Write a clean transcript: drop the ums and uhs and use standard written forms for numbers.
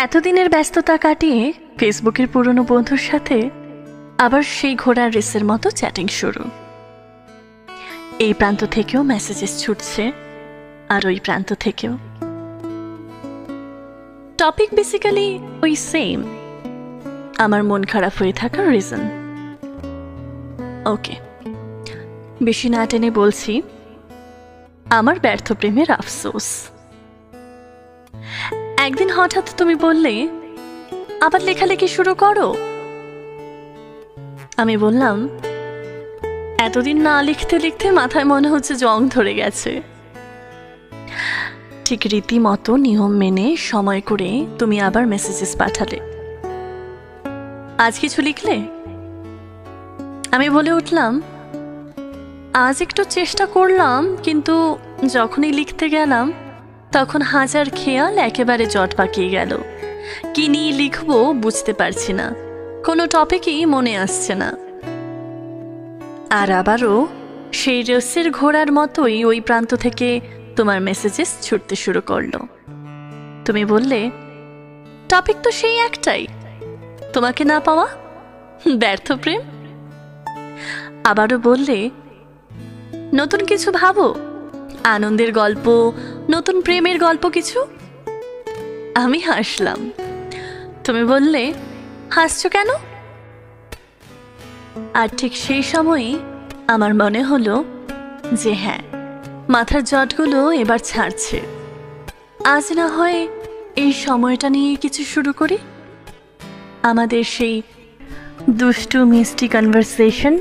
এতদিনের ব্যস্ততা কাটিয়ে ফেসবুকের পুরনো বন্ধুর সাথে আবার সেই ঘোড়ার রেসের মতো চ্যাটিং শুরু। এই প্রান্ত থেকেও মেসেজেস ছুটছে, আর ওই প্রান্ত থেকেও। টপিক বেসিক্যালি ওই সেম, আমার মন খারাপ হয়ে থাকার রিজন। ওকে, বেশি না টেনে বলছি, আমার ব্যর্থ প্রেমের আফসোস। একদিন হঠাৎ তুমি বললে আবার লেখালেখি শুরু করো। আমি বললাম, এতদিন না লিখতে লিখতে মাথায় মনে হচ্ছে জং ধরে গেছে। ঠিক রীতিমতো নিয়ম মেনে সময় করে তুমি আবার মেসেজেস পাঠালে। আজ কিছু লিখলে? আমি বলে উঠলাম, আজ একটু চেষ্টা করলাম, কিন্তু যখনই লিখতে গেলাম তখন হাজার খেয়াল একেবারে জট পাকিয়ে গেল। কি নিয়ে লিখবো বুঝতে পারছি না, কোনো টপিকই মনে আসছে না। আর আবারও সেই রেসের ঘোড়ার মতোই ওই প্রান্ত থেকে তোমার মেসেজেস ছুটতে শুরু করলো। তুমি বললে, টপিক তো সেই একটাই, তোমাকে না পাওয়া, ব্যর্থ প্রেম। আবারও বললে, নতুন কিছু ভাবো, আনন্দের গল্প, নতুন প্রেমের গল্প কিছু। আমি হাসলাম। তুমি বললে, হাসছো কেন? আর ঠিক সেই সময়ই আমার মনে হলো যে হ্যাঁ, মাথার জটগুলো এবার ছাড়ছে। আজ না হয় এই সময়টা নিয়ে কিছু শুরু করি, আমাদের সেই দুষ্টু মিষ্টি কনভারসেশন।